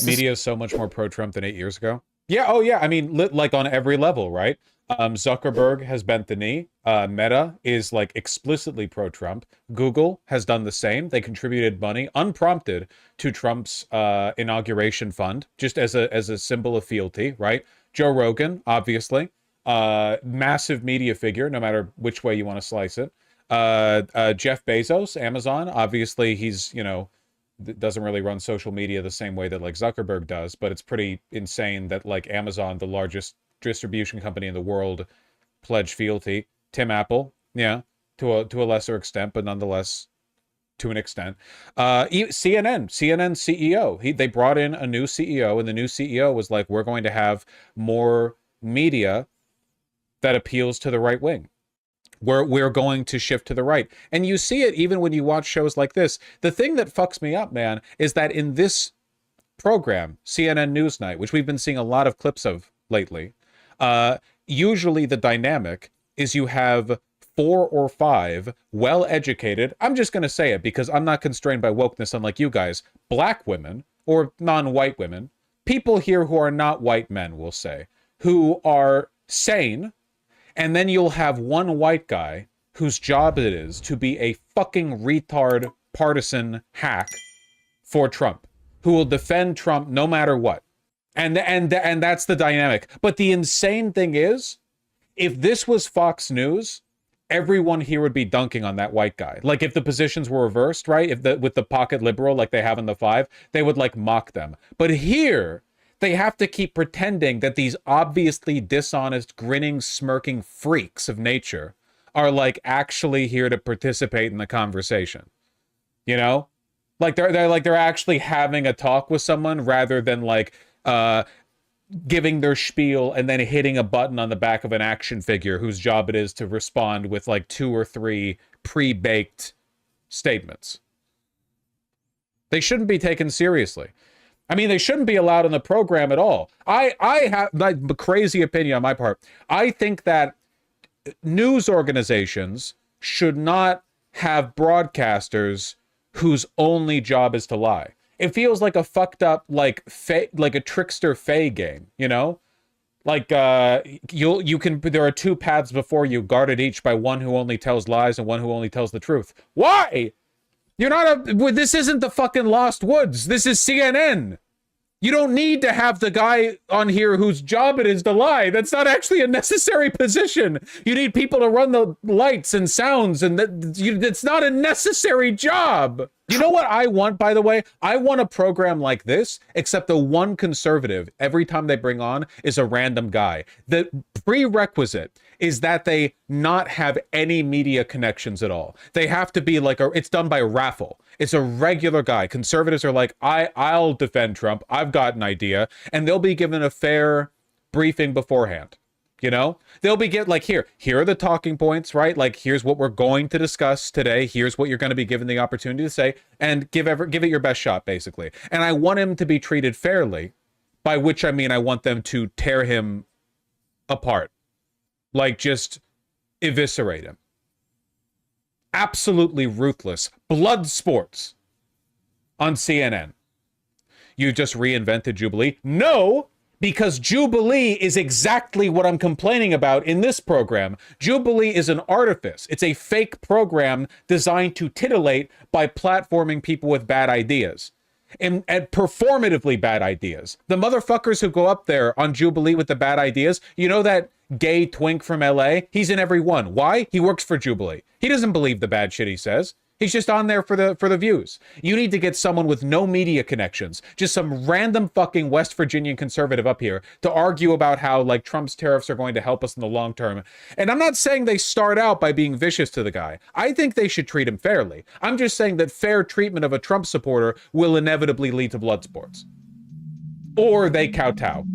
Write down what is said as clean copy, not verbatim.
Media is so much more pro-Trump than 8 years ago. Yeah, oh yeah, I mean, like on every level, right? Zuckerberg has bent the knee. Meta is like explicitly pro-Trump. Google has done the same. They contributed money unprompted to Trump's inauguration fund, just as a symbol of fealty, right? Joe Rogan, obviously, massive media figure, no matter which way you want to slice it. Jeff Bezos, Amazon, obviously he's, you know, doesn't really run social media the same way that like Zuckerberg does, but it's pretty insane that like Amazon, the largest distribution company in the world, pledged fealty. Tim Apple, yeah, to a lesser extent, but nonetheless to an extent. CNN CEO, they brought in a new CEO, and the new CEO was like, we're going to have more media that appeals to the right wing. We're going to shift to the right. And you see it even when you watch shows like this. The thing that fucks me up, man, is that in this program, CNN Newsnight, which we've been seeing a lot of clips of lately, usually the dynamic is you have 4 or 5 well-educated, I'm just going to say it because I'm not constrained by wokeness unlike you guys, black women or non-white women, people here who are not white men, we'll say, who are sane. And then you'll have one white guy whose job it is to be a fucking retard partisan hack for Trump, who will defend Trump no matter what. And that's the dynamic. But the insane thing is, if this was Fox News, everyone here would be dunking on that white guy. Like if the positions were reversed, right? If with the pocket liberal like they have in the 5, they would like mock them. But here, they have to keep pretending that these obviously dishonest, grinning, smirking freaks of nature are like actually here to participate in the conversation. You know? Like they're actually having a talk with someone rather than like giving their spiel and then hitting a button on the back of an action figure whose job it is to respond with like 2 or 3 pre-baked statements. They shouldn't be taken seriously. I mean, they shouldn't be allowed in the program at all. I have like a crazy opinion on my part. I think that news organizations should not have broadcasters whose only job is to lie. It feels like a fucked up, like a trickster Fey game, you know? Like you can there are 2 paths before you, guarded each by one who only tells lies and one who only tells the truth. Why? You're not this isn't the fucking Lost Woods. This is CNN. You don't need to have the guy on here whose job it is to lie. That's not actually a necessary position. You need people to run the lights and sounds, and it's not a necessary job. You know what I want, by the way? I want a program like this, except the one conservative every time they bring on is a random guy. The prerequisite is that they not have any media connections at all. They have to be like it's done by raffle. It's a regular guy. Conservatives are like, I'll defend Trump. I've got an idea. And they'll be given a fair briefing beforehand. You know, they'll be like, here are the talking points, right? Like, here's what we're going to discuss today. Here's what you're going to be given the opportunity to say, and give it your best shot, basically. And I want him to be treated fairly, by which I mean I want them to tear him apart, like just eviscerate him. Absolutely ruthless blood sports on CNN. You just reinvented Jubilee? No. Because Jubilee is exactly what I'm complaining about in this program. Jubilee is an artifice. It's a fake program designed to titillate by platforming people with bad ideas. And performatively bad ideas. The motherfuckers who go up there on Jubilee with the bad ideas, you know that gay twink from LA? He's in every one. Why? He works for Jubilee. He doesn't believe the bad shit he says. He's just on there for the views. You need to get someone with no media connections, just some random fucking West Virginian conservative up here to argue about how like Trump's tariffs are going to help us in the long term. And I'm not saying they start out by being vicious to the guy. I think they should treat him fairly. I'm just saying that fair treatment of a Trump supporter will inevitably lead to blood sports. Or they kowtow.